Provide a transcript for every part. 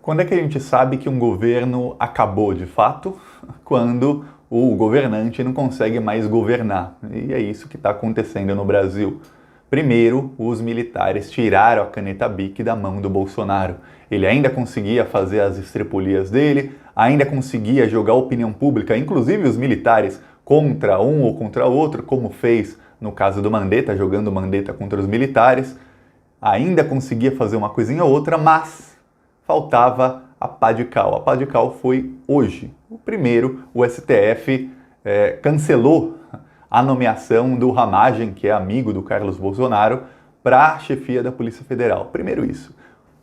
Quando é que a gente sabe que um governo acabou de fato? Quando o governante não consegue mais governar. E é isso que está acontecendo no Brasil. Primeiro, os militares tiraram a caneta BIC da mão do Bolsonaro. Ele ainda conseguia fazer as estripulias dele, ainda conseguia jogar a opinião pública, inclusive os militares, contra um ou contra outro, como fez no caso do Mandetta, jogando Mandetta contra os militares. Ainda conseguia fazer uma coisinha ou outra, mas faltava a pá de cal. A pá de cal foi hoje. O primeiro, o STF cancelou a nomeação do Ramagem, que é amigo do Carlos Bolsonaro, para a chefia da Polícia Federal. Primeiro isso.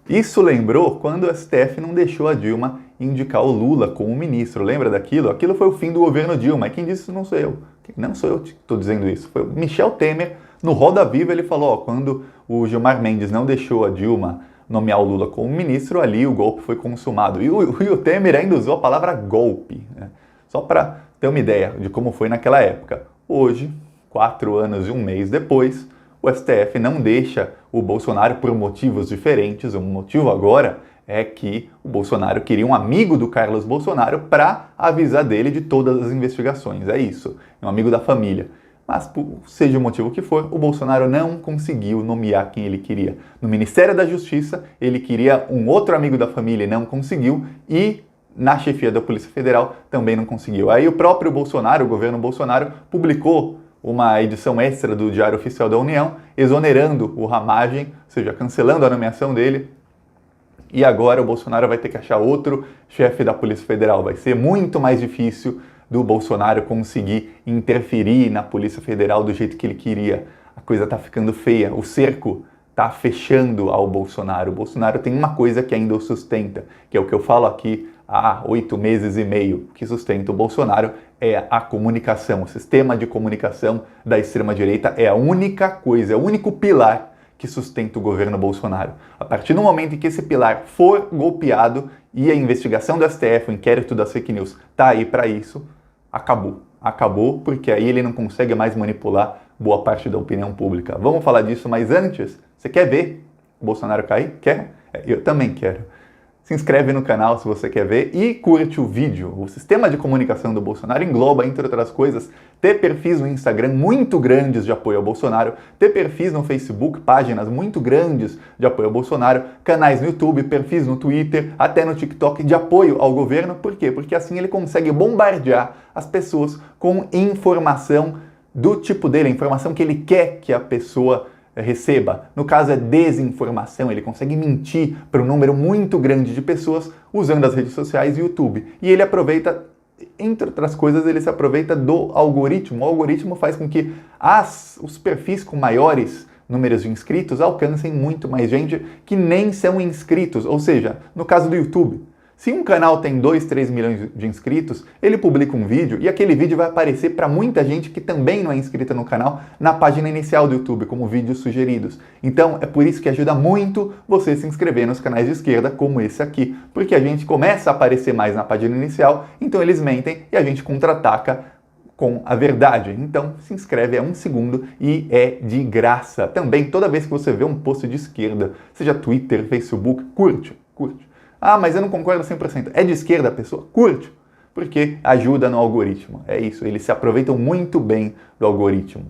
Isso lembrou quando o STF não deixou a Dilma indicar o Lula como ministro. Lembra daquilo? Aquilo foi o fim do governo Dilma. E quem disse isso não sou eu. Não sou eu que estou dizendo isso. Foi o Michel Temer. No Roda Viva ele falou, quando o Gilmar Mendes não deixou a Dilma nomear o Lula como ministro, ali o golpe foi consumado. E o Temer ainda usou a palavra golpe, né? Só para ter uma ideia de como foi naquela época. Hoje, 4 anos e um mês depois, o STF não deixa o Bolsonaro por motivos diferentes. O motivo agora é que o Bolsonaro queria um amigo do Carlos Bolsonaro para avisar dele de todas as investigações. É isso, um amigo da família. Mas, seja o motivo que for, o Bolsonaro não conseguiu nomear quem ele queria. No Ministério da Justiça, ele queria um outro amigo da família e não conseguiu, e na chefia da Polícia Federal também não conseguiu. Aí o próprio Bolsonaro, o governo Bolsonaro, publicou uma edição extra do Diário Oficial da União, exonerando o Ramagem, ou seja, cancelando a nomeação dele. E agora o Bolsonaro vai ter que achar outro chefe da Polícia Federal. Vai ser muito mais difícil do Bolsonaro conseguir interferir na Polícia Federal do jeito que ele queria. A coisa tá ficando feia, o cerco tá fechando ao Bolsonaro. O Bolsonaro tem uma coisa que ainda o sustenta, que é o que eu falo aqui há 8 meses e meio, que sustenta o Bolsonaro, é a comunicação. O sistema de comunicação da extrema-direita é a única coisa, é o único pilar que sustenta o governo Bolsonaro. A partir do momento em que esse pilar for golpeado e a investigação do STF, o inquérito das fake news, tá aí para isso, acabou. Acabou, porque aí ele não consegue mais manipular boa parte da opinião pública. Vamos falar disso, mas antes, você quer ver o Bolsonaro cair? Quer? Eu também quero. Se inscreve no canal se você quer ver e curte o vídeo. O sistema de comunicação do Bolsonaro engloba, entre outras coisas, ter perfis no Instagram muito grandes de apoio ao Bolsonaro, ter perfis no Facebook, páginas muito grandes de apoio ao Bolsonaro, canais no YouTube, perfis no Twitter, até no TikTok de apoio ao governo. Por quê? Porque assim ele consegue bombardear as pessoas com informação do tipo dele, a informação que ele quer que a pessoa receba. No caso é desinformação, ele consegue mentir para um número muito grande de pessoas usando as redes sociais e YouTube. E ele aproveita, entre outras coisas, ele se aproveita do algoritmo. O algoritmo faz com que os perfis com maiores números de inscritos alcancem muito mais gente que nem são inscritos. Ou seja, no caso do YouTube, se um canal tem 2, 3 milhões de inscritos, ele publica um vídeo e aquele vídeo vai aparecer para muita gente que também não é inscrita no canal na página inicial do YouTube, como vídeos sugeridos. Então é por isso que ajuda muito você se inscrever nos canais de esquerda como esse aqui, porque a gente começa a aparecer mais na página inicial, então eles mentem e a gente contra-ataca com a verdade. Então se inscreve, é 1 segundo e é de graça. Também toda vez que você vê um post de esquerda, seja Twitter, Facebook, curte. Ah, mas eu não concordo 100%. É de esquerda a pessoa? Curte, porque ajuda no algoritmo. É isso, eles se aproveitam muito bem do algoritmo.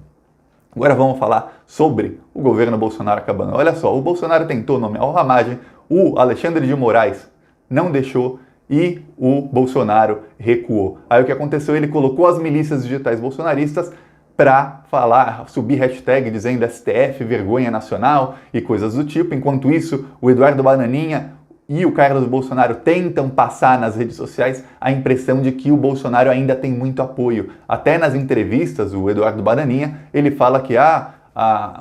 Agora vamos falar sobre o governo Bolsonaro acabando. Olha só, o Bolsonaro tentou nomear o Ramagem, o Alexandre de Moraes não deixou e o Bolsonaro recuou. Aí o que aconteceu? Ele colocou as milícias digitais bolsonaristas para subir hashtag dizendo STF, vergonha nacional e coisas do tipo. Enquanto isso, o Eduardo Bananinha e o Carlos Bolsonaro tentam passar nas redes sociais a impressão de que o Bolsonaro ainda tem muito apoio. Até nas entrevistas, o Eduardo Bananinha, ele fala que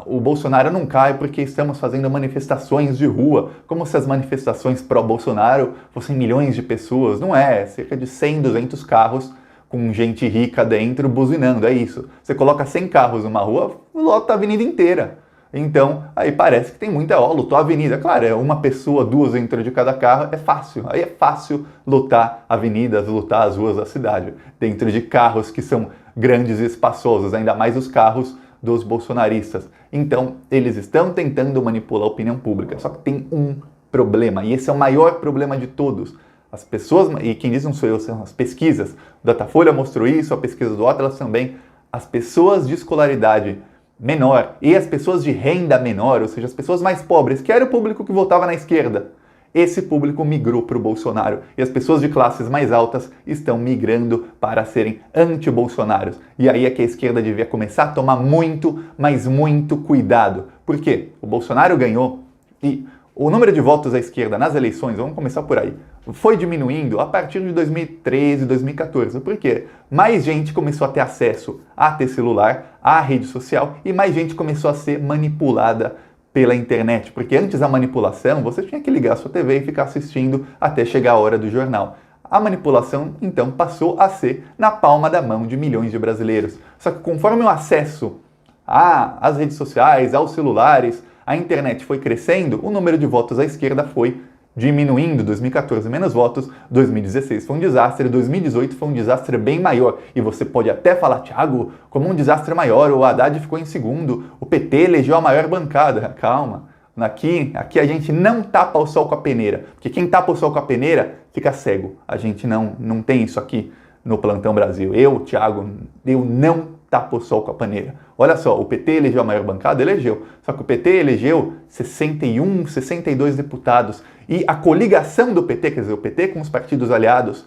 o Bolsonaro não cai porque estamos fazendo manifestações de rua, como se as manifestações pró-Bolsonaro fossem milhões de pessoas. Não é, cerca de 100, 200 carros com gente rica dentro buzinando, é isso. Você coloca 100 carros numa rua, lota a avenida inteira. Então, aí parece que tem muita, lotou a avenida. Claro, é uma pessoa, 2 dentro de cada carro, é fácil. Aí é fácil lotar avenidas, lotar as ruas da cidade, dentro de carros que são grandes e espaçosos, ainda mais os carros dos bolsonaristas. Então, eles estão tentando manipular a opinião pública. Só que tem um problema, e esse é o maior problema de todos. As pessoas, e quem diz não sou eu, são as pesquisas, o Datafolha mostrou isso, a pesquisa do Atlas também, as pessoas de escolaridade menor e as pessoas de renda menor, ou seja, as pessoas mais pobres, que era o público que votava na esquerda, esse público migrou para o Bolsonaro. E as pessoas de classes mais altas estão migrando para serem anti-bolsonaros. E aí é que a esquerda devia começar a tomar muito, mas muito cuidado. Por quê? O Bolsonaro ganhou e o número de votos à esquerda nas eleições, vamos começar por aí, foi diminuindo a partir de 2013, 2014. Por quê? Mais gente começou a ter acesso a ter celular, à rede social, e mais gente começou a ser manipulada pela internet. Porque antes da manipulação, você tinha que ligar a sua TV e ficar assistindo até chegar a hora do jornal. A manipulação, então, passou a ser na palma da mão de milhões de brasileiros. Só que conforme o acesso às redes sociais, aos celulares, a internet foi crescendo, o número de votos à esquerda foi diminuindo. 2014 menos votos, 2016 foi um desastre, 2018 foi um desastre bem maior. E você pode até falar, Thiago, como um desastre maior, o Haddad ficou em segundo, o PT elegeu a maior bancada. Calma, aqui a gente não tapa o sol com a peneira, porque quem tapa o sol com a peneira fica cego. A gente não tem isso aqui no Plantão Brasil. Eu, Thiago, eu não tapo o sol com a peneira. Olha só, o PT elegeu a maior bancada? Elegeu. Só que o PT elegeu 61, 62 deputados. E a coligação do PT, quer dizer, o PT com os partidos aliados,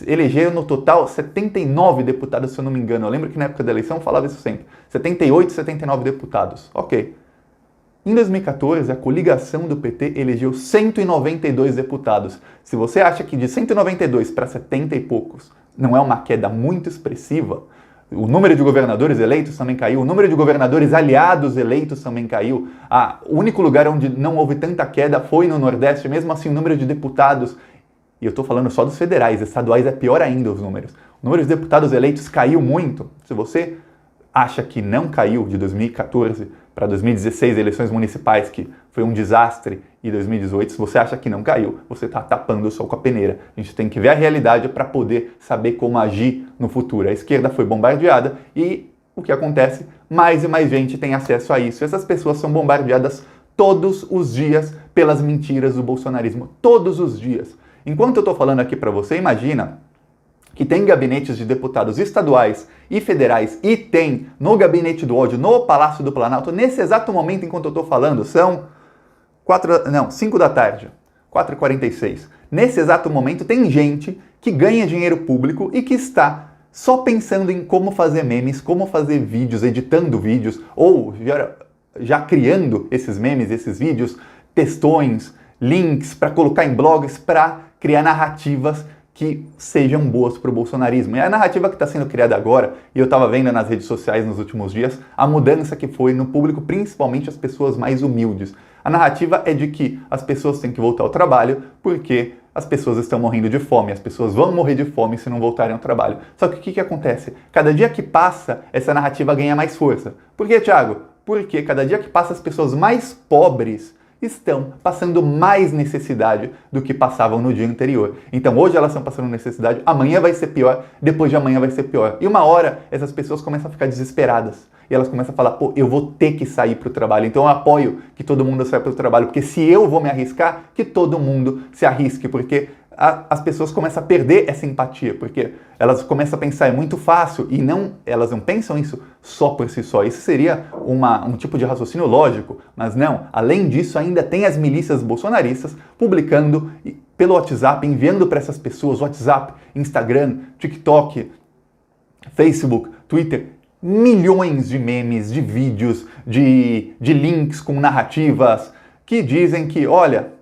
elegeu no total 79 deputados, se eu não me engano. Eu lembro que na época da eleição eu falava isso sempre. 78, 79 deputados. Ok. Em 2014, a coligação do PT elegeu 192 deputados. Se você acha que de 192 para 70 e poucos não é uma queda muito expressiva, o número de governadores eleitos também caiu, o número de governadores aliados eleitos também caiu. O único lugar onde não houve tanta queda foi no Nordeste, mesmo assim o número de deputados, e eu estou falando só dos federais, estaduais é pior ainda os números. O número de deputados eleitos caiu muito. Se você acha que não caiu de 2014 para 2016, eleições municipais, que foi um desastre, e 2018, se você acha que não caiu, você está tapando o sol com a peneira. A gente tem que ver a realidade para poder saber como agir no futuro. A esquerda foi bombardeada e o que acontece? Mais e mais gente tem acesso a isso. Essas pessoas são bombardeadas todos os dias pelas mentiras do bolsonarismo. Todos os dias. Enquanto eu estou falando aqui para você, imagina que tem gabinetes de deputados estaduais e federais e tem no gabinete do ódio, no Palácio do Planalto, nesse exato momento enquanto eu estou falando, são 5 da tarde, 4h46. Nesse exato momento tem gente que ganha dinheiro público e que está só pensando em como fazer memes, como fazer vídeos, editando vídeos, ou já criando esses memes, esses vídeos, textões, links para colocar em blogs, para criar narrativas que sejam boas para o bolsonarismo. E a narrativa que está sendo criada agora, e eu estava vendo nas redes sociais nos últimos dias, a mudança que foi no público, principalmente as pessoas mais humildes. A narrativa é de que as pessoas têm que voltar ao trabalho porque as pessoas estão morrendo de fome, as pessoas vão morrer de fome se não voltarem ao trabalho. Só que o que acontece? Cada dia que passa, essa narrativa ganha mais força. Por quê, Thiago? Porque cada dia que passa, as pessoas mais pobres estão passando mais necessidade do que passavam no dia anterior. Então hoje elas estão passando necessidade, amanhã vai ser pior, depois de amanhã vai ser pior. E uma hora essas pessoas começam a ficar desesperadas. E elas começam a falar, pô, eu vou ter que sair para o trabalho, então eu apoio que todo mundo saia para o trabalho, porque se eu vou me arriscar, que todo mundo se arrisque, porque as pessoas começam a perder essa empatia, porque elas começam a pensar, é muito fácil, e elas não pensam isso só por si só. Isso seria um tipo de raciocínio lógico, mas não. Além disso, ainda tem as milícias bolsonaristas publicando pelo WhatsApp, enviando para essas pessoas, WhatsApp, Instagram, TikTok, Facebook, Twitter, milhões de memes, de vídeos, de links com narrativas que dizem que, olha,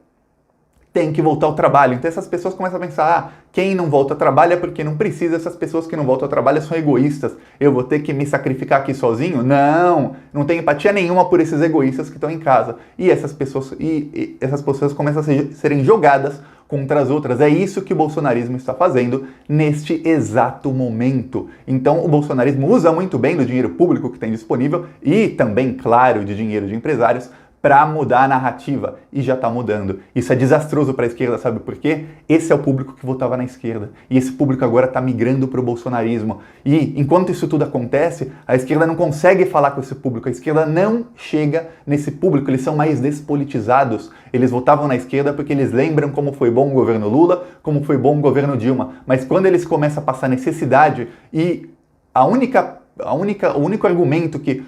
tem que voltar ao trabalho. Então essas pessoas começam a pensar, quem não volta ao trabalho é porque não precisa, essas pessoas que não voltam ao trabalho são egoístas, eu vou ter que me sacrificar aqui sozinho? Não tem empatia nenhuma por esses egoístas que estão em casa. E essas pessoas começam a serem jogadas contra as outras. É isso que o bolsonarismo está fazendo neste exato momento. Então o bolsonarismo usa muito bem do dinheiro público que tem disponível e também, claro, de dinheiro de empresários para mudar a narrativa. E já está mudando. Isso é desastroso para a esquerda, sabe por quê? Esse é o público que votava na esquerda. E esse público agora está migrando para o bolsonarismo. E enquanto isso tudo acontece, a esquerda não consegue falar com esse público. A esquerda não chega nesse público. Eles são mais despolitizados. Eles votavam na esquerda porque eles lembram como foi bom o governo Lula, como foi bom o governo Dilma. Mas quando eles começam a passar necessidade e o único argumento que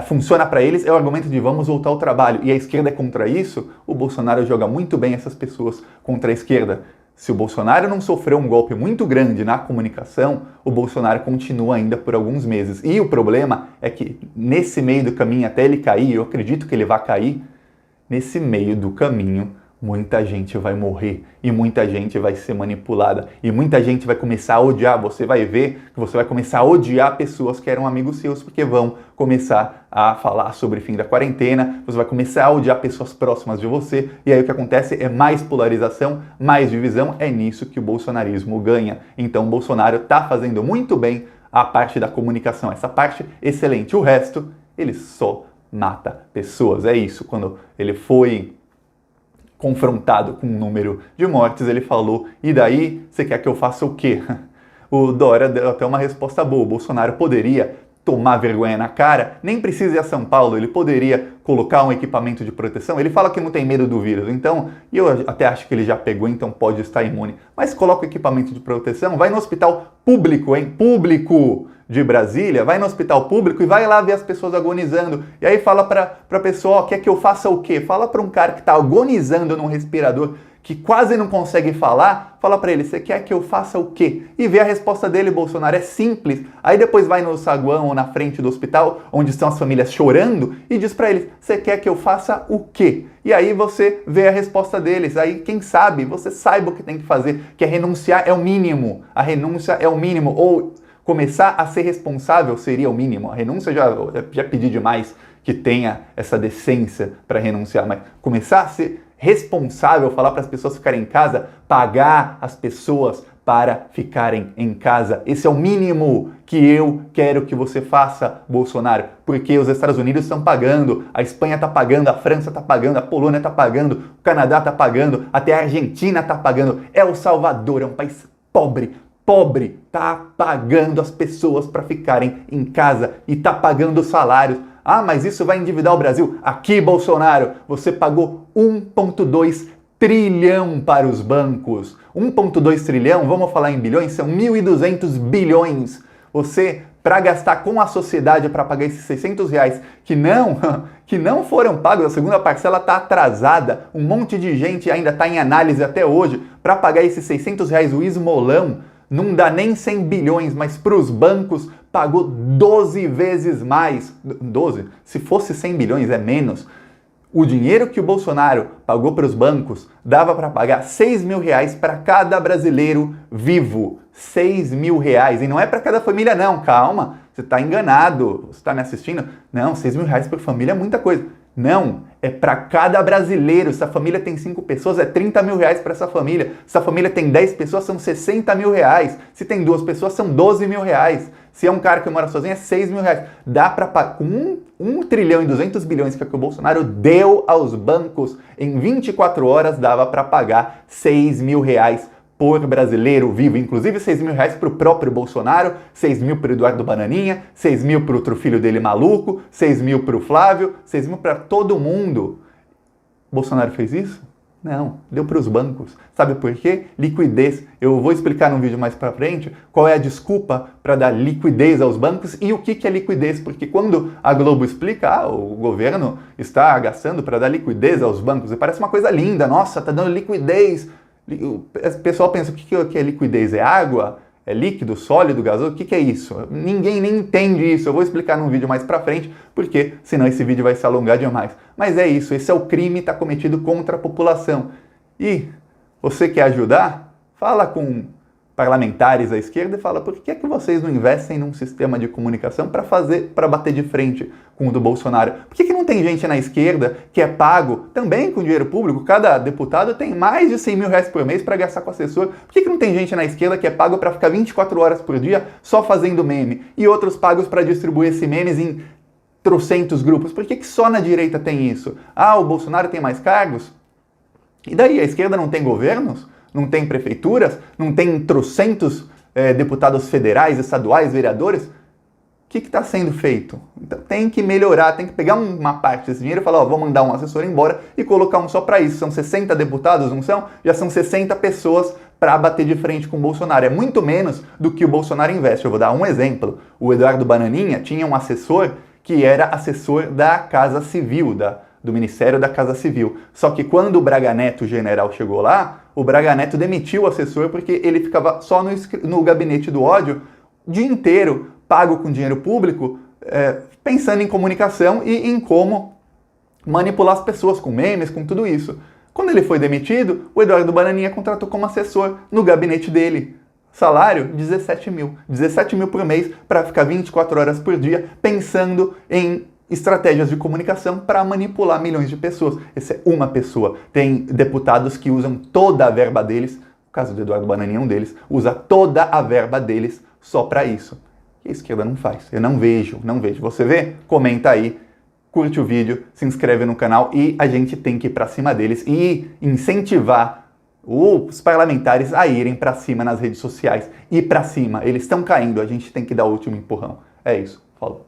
funciona para eles é o argumento de vamos voltar ao trabalho, e a esquerda é contra isso, o Bolsonaro joga muito bem essas pessoas contra a esquerda. Se o Bolsonaro não sofreu um golpe muito grande na comunicação, o Bolsonaro continua ainda por alguns meses. E o problema é que nesse meio do caminho, até ele cair, eu acredito que ele vai cair, nesse meio do caminho, muita gente vai morrer e muita gente vai ser manipulada e muita gente vai começar a odiar. Você vai ver que você vai começar a odiar pessoas que eram amigos seus porque vão começar a falar sobre o fim da quarentena, você vai começar a odiar pessoas próximas de você e aí o que acontece é mais polarização, mais divisão, é nisso que o bolsonarismo ganha. Então o Bolsonaro está fazendo muito bem a parte da comunicação, essa parte excelente, o resto ele só mata pessoas, é isso. Quando ele foi confrontado com um número de mortes, ele falou, e daí, você quer que eu faça o quê? O Dória deu até uma resposta boa, o Bolsonaro poderia tomar vergonha na cara, nem precisa ir a São Paulo, ele poderia colocar um equipamento de proteção, ele fala que não tem medo do vírus, então, e eu até acho que ele já pegou, então pode estar imune, mas coloca o equipamento de proteção, vai no hospital público, público de Brasília, vai no hospital público e vai lá ver as pessoas agonizando, e aí fala pra pessoa, ó, quer que eu faça o quê? Fala pra um cara que tá agonizando num respirador, que quase não consegue falar, fala pra ele, você quer que eu faça o quê? E vê a resposta dele, Bolsonaro, é simples. Aí depois vai no saguão ou na frente do hospital, onde estão as famílias chorando, e diz pra eles, você quer que eu faça o quê? E aí você vê a resposta deles, aí quem sabe, você saiba o que tem que fazer, que é renunciar é o mínimo, a renúncia é o mínimo, ou começar a ser responsável seria o mínimo. A renúncia já pedi demais que tenha essa decência para renunciar, mas começar a ser responsável, falar para as pessoas ficarem em casa, pagar as pessoas para ficarem em casa. Esse é o mínimo que eu quero que você faça, Bolsonaro, porque os Estados Unidos estão pagando, a Espanha está pagando, a França está pagando, a Polônia está pagando, o Canadá está pagando, até a Argentina está pagando. El Salvador é um país pobre, tá pagando as pessoas para ficarem em casa e tá pagando os salários. Ah, mas isso vai endividar o Brasil. Aqui, Bolsonaro, você pagou 1,2 trilhão para os bancos. 1,2 trilhão, vamos falar em bilhões, são 1.200 bilhões. Você, para gastar com a sociedade, para pagar esses R$600 que não foram pagos, a segunda parcela está atrasada, um monte de gente ainda está em análise até hoje, para pagar esses R$600, o esmolão, não dá nem 100 bilhões, mas para os bancos pagou 12 vezes mais. 12? Se fosse 100 bilhões é menos. O dinheiro que o Bolsonaro pagou para os bancos dava para pagar R$6.000 para cada brasileiro vivo. R$6.000. E não é para cada família não, calma. Você está enganado. Você está me assistindo? Não, R$6.000 por família é muita coisa. Não, é para cada brasileiro. Se a família tem 5 pessoas, é R$30.000 para essa família. Se a família tem 10 pessoas, são R$60.000. Se tem 2 pessoas, são R$12.000. Se é um cara que mora sozinho, é R$6.000. Dá para pagar com 1 trilhão e 200 bilhões que o Bolsonaro deu aos bancos em 24 horas, dava para pagar R$6.000 por brasileiro vivo, inclusive R$6.000 para o próprio Bolsonaro, R$6.000 para o Eduardo Bananinha, R$6.000 para o outro filho dele maluco, R$6.000 para o Flávio, R$6.000 para todo mundo. Bolsonaro fez isso? Não, deu para os bancos. Sabe por quê? Liquidez. Eu vou explicar num vídeo mais para frente qual é a desculpa para dar liquidez aos bancos e o que é liquidez, porque quando a Globo explica, o governo está gastando para dar liquidez aos bancos, e parece uma coisa linda, nossa, está dando liquidez. O pessoal pensa, o que é liquidez? É água? É líquido, sólido, gasoso? O que é isso? Ninguém nem entende isso. Eu vou explicar num vídeo mais pra frente, porque senão esse vídeo vai se alongar demais. Mas é isso, esse é o crime que está cometido contra a população. E você quer ajudar? Fala com parlamentares à esquerda e fala, por que é que vocês não investem num sistema de comunicação para bater de frente com o do Bolsonaro? Por que não tem gente na esquerda que é pago também com dinheiro público? Cada deputado tem mais de R$100.000 por mês para gastar com assessor. Por que não tem gente na esquerda que é pago para ficar 24 horas por dia só fazendo meme? E outros pagos para distribuir esses memes em trocentos grupos? Por que só na direita tem isso? Ah, o Bolsonaro tem mais cargos? E daí, a esquerda não tem governos? Não tem prefeituras? Não tem trocentos deputados federais, estaduais, vereadores? O que está sendo feito? Então tem que melhorar, tem que pegar uma parte desse dinheiro e falar, ó, vou mandar um assessor embora e colocar um só para isso. São 60 deputados, não são? Já são 60 pessoas para bater de frente com o Bolsonaro. É muito menos do que o Bolsonaro investe. Eu vou dar um exemplo. O Eduardo Bananinha tinha um assessor que era assessor da Casa Civil, do Ministério da Casa Civil. Só que quando o Braga Neto, o general, chegou lá, o Braga Neto demitiu o assessor porque ele ficava só no gabinete do ódio o dia inteiro, pago com dinheiro público, pensando em comunicação e em como manipular as pessoas com memes, com tudo isso. Quando ele foi demitido, o Eduardo Bananinha contratou como assessor no gabinete dele. Salário, 17 mil. 17 mil por mês para ficar 24 horas por dia pensando em estratégias de comunicação para manipular milhões de pessoas. Essa é uma pessoa. Tem deputados que usam toda a verba deles, o caso do Eduardo Bananinha é um deles, usa toda a verba deles só para isso. E a esquerda não faz. Eu não vejo. Você vê? Comenta aí, curte o vídeo, se inscreve no canal e a gente tem que ir para cima deles e incentivar os parlamentares a irem para cima nas redes sociais. Ir para cima. Eles estão caindo, a gente tem que dar o último empurrão. É isso. Falou.